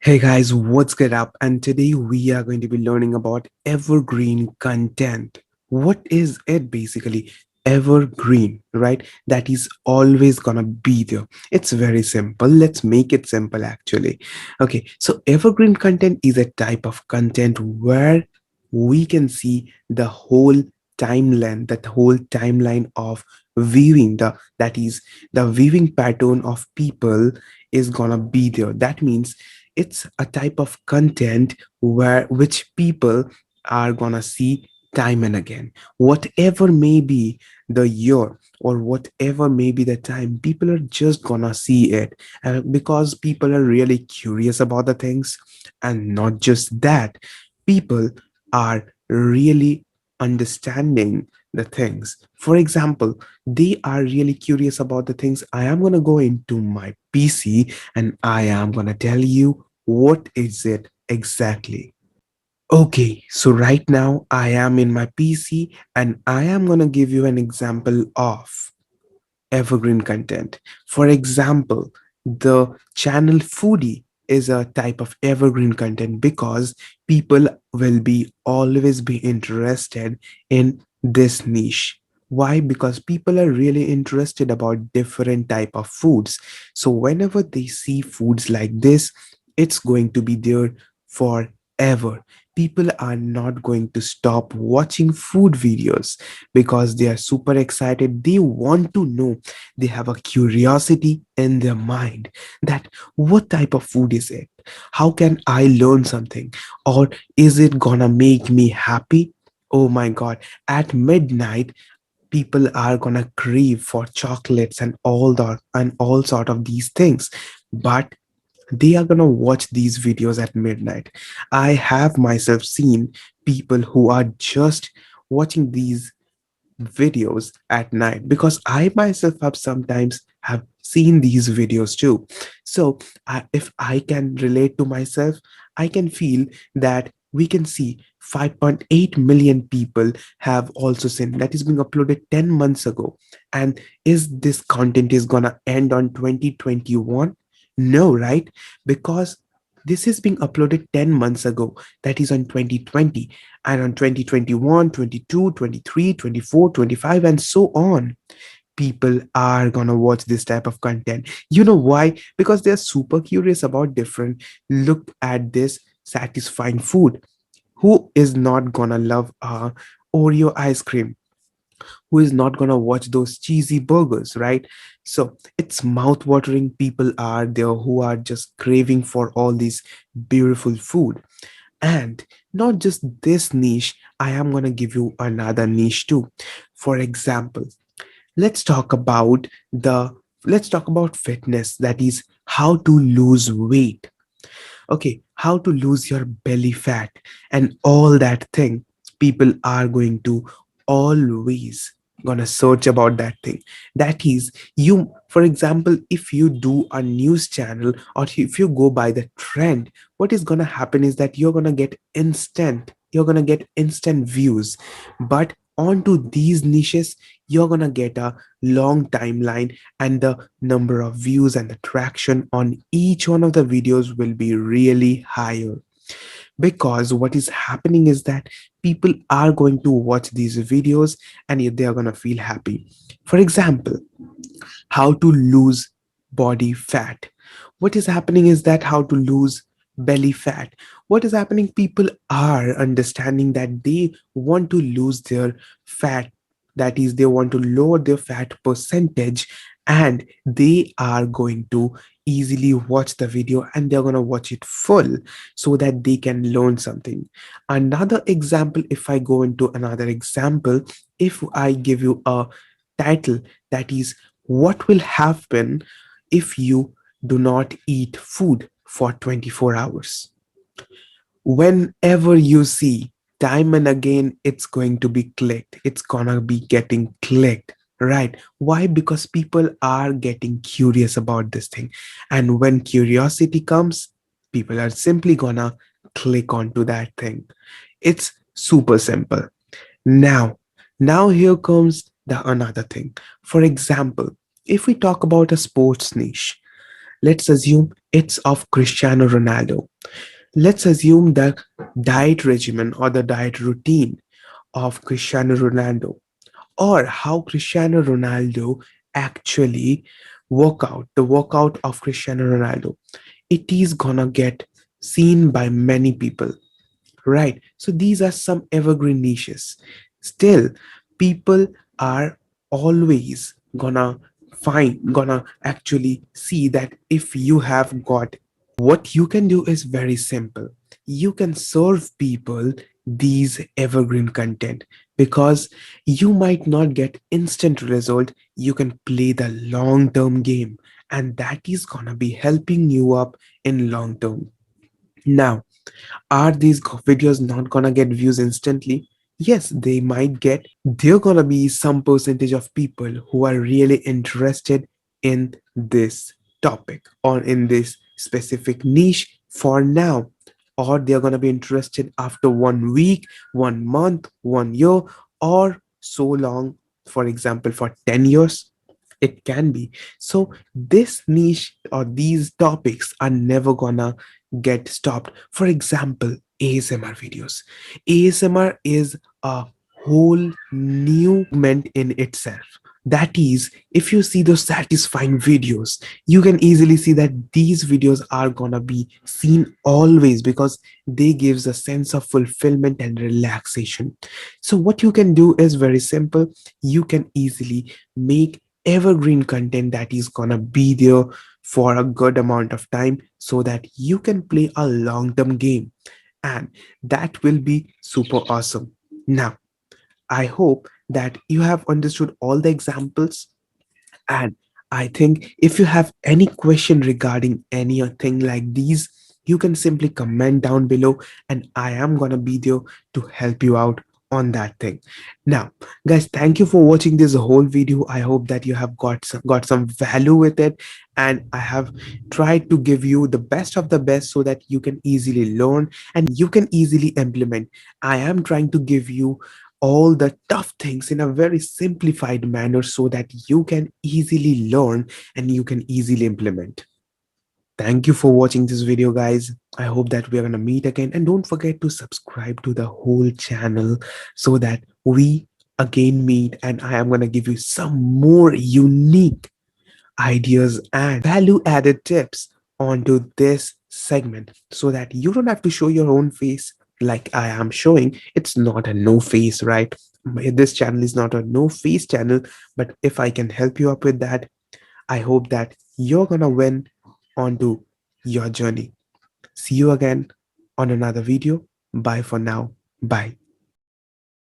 Hey guys, what's good up? And today we are going to be learning about evergreen content. What is it basically? Evergreen, right? That is always gonna be there. It's very simple. Let's make it simple actually. Okay, so evergreen content is a type of content where we can see the whole timeline, that whole timeline of viewing the viewing pattern of people is gonna be there. That means it's a type of content where which people are gonna see time and again, whatever may be the year or whatever may be the time, people are just gonna see it because people are really curious about the things. And not just that, people are really understanding the things. For example, they are really curious about the things. I am going to go into my PC and I am going to tell you what is it exactly. Okay, so right now I am in my PC and I am going to give you an example of evergreen content. For example, the channel Foodie is a type of evergreen content because people will be always be interested in this niche. Why? Because people are really interested about different type of foods. So whenever they see foods like this, it's going to be there forever. People are not going to stop watching food videos because they are super excited. They want to know, they have a curiosity in their mind that what type of food is it, how can I learn something, or is it gonna make me happy? Oh my god, at midnight people are gonna crave for chocolates and all sort of these things, but they are gonna watch these videos at midnight. I have myself seen people who are just watching these videos at night because I myself have sometimes have seen these videos too. So if I can relate to myself, I can feel that we can see 5.8 million people have also seen that is being uploaded 10 months ago. And is this content is gonna end on 2021? No, right? Because this is being uploaded 10 months ago, that is on 2020, and on 2021, 22, 23, 24, 25, and so on. People are gonna watch this type of content. You know why? Because they're super curious about different. Look at this satisfying food. Who is not gonna love a Oreo ice cream? Who is not gonna watch those cheesy burgers, right? So it's mouth-watering. People are there who are just craving for all these beautiful food. And not just this niche, I am going to give you another niche too. For example, let's talk about the let's talk about fitness, that is how to lose weight. Okay, how to lose your belly fat and all that thing. People are going to always gonna search about that thing. That is, you, for example, if you do a news channel or if you go by the trend, what is gonna happen is that you're gonna get instant views. But onto these niches, you're gonna get a long timeline, and the number of views and the traction on each one of the videos will be really higher. Because what is happening is that people are going to watch these videos and they are going to feel happy. For example, how to lose body fat. What is happening is that how to lose belly fat. What is happening? People are understanding that they want to lose their fat. That is, they want to lower their fat percentage, and they are going to easily watch the video and they're going to watch it full so that they can learn something. Another example, if I go into another example, if I give you a title, that is, what will happen if you do not eat food for 24 hours? Whenever you see, time and again, it's going to be clicked. It's gonna be getting clicked, right? Why? Because people are getting curious about this thing. And when curiosity comes, people are simply gonna click onto that thing. It's super simple. Now, now here comes the another thing. For example, if we talk about a sports niche, Let's assume it's of Cristiano Ronaldo. Let's assume the diet regimen or the diet routine of Cristiano Ronaldo, or how Cristiano Ronaldo actually the workout of Cristiano Ronaldo. It is gonna get seen by many people, right? So these are some evergreen niches. Still, people are always gonna actually see that if you have got, what you can do is very simple. You can serve people these evergreen content, because you might not get instant result. You can play the long term game, and that is gonna be helping you up in long term. Now, are these videos not gonna get views instantly? Yes, they might get. There gonna be some percentage of people who are really interested in this topic or in this specific niche for now, or they're gonna be interested after 1 week, 1 month, 1 year, or so long. For example, for 10 years, it can be. So this niche or these topics are never gonna get stopped. For example, ASMR videos. ASMR is a whole new segment in itself. That is, if you see those satisfying videos, you can easily see that these videos are gonna be seen always, because they gives a sense of fulfillment and relaxation. So what you can do is very simple. You can easily make evergreen content that is gonna be there for a good amount of time, so that you can play a long term game, and that will be super awesome. Now, I hope that you have understood all the examples, and I think if you have any question regarding anything like these, you can simply comment down below, and I am gonna be there to help you out on that thing. Now, guys, thank you for watching this whole video. I hope that you have got some value with it, and I have tried to give you the best of the best so that you can easily learn and you can easily implement. I am trying to give you all the tough things in a very simplified manner so that you can easily learn and you can easily implement. Thank you for watching this video, guys. I hope that we are going to meet again, and don't forget to subscribe to the whole channel so that we again meet, and I am going to give you some more unique ideas and value added tips onto this segment, so that you don't have to show your own face like I am showing. It's not a no face, right? This channel is not a no face channel, but if I can help you up with that, I hope that you're gonna win onto your journey. See you again on another video. Bye for now. Bye.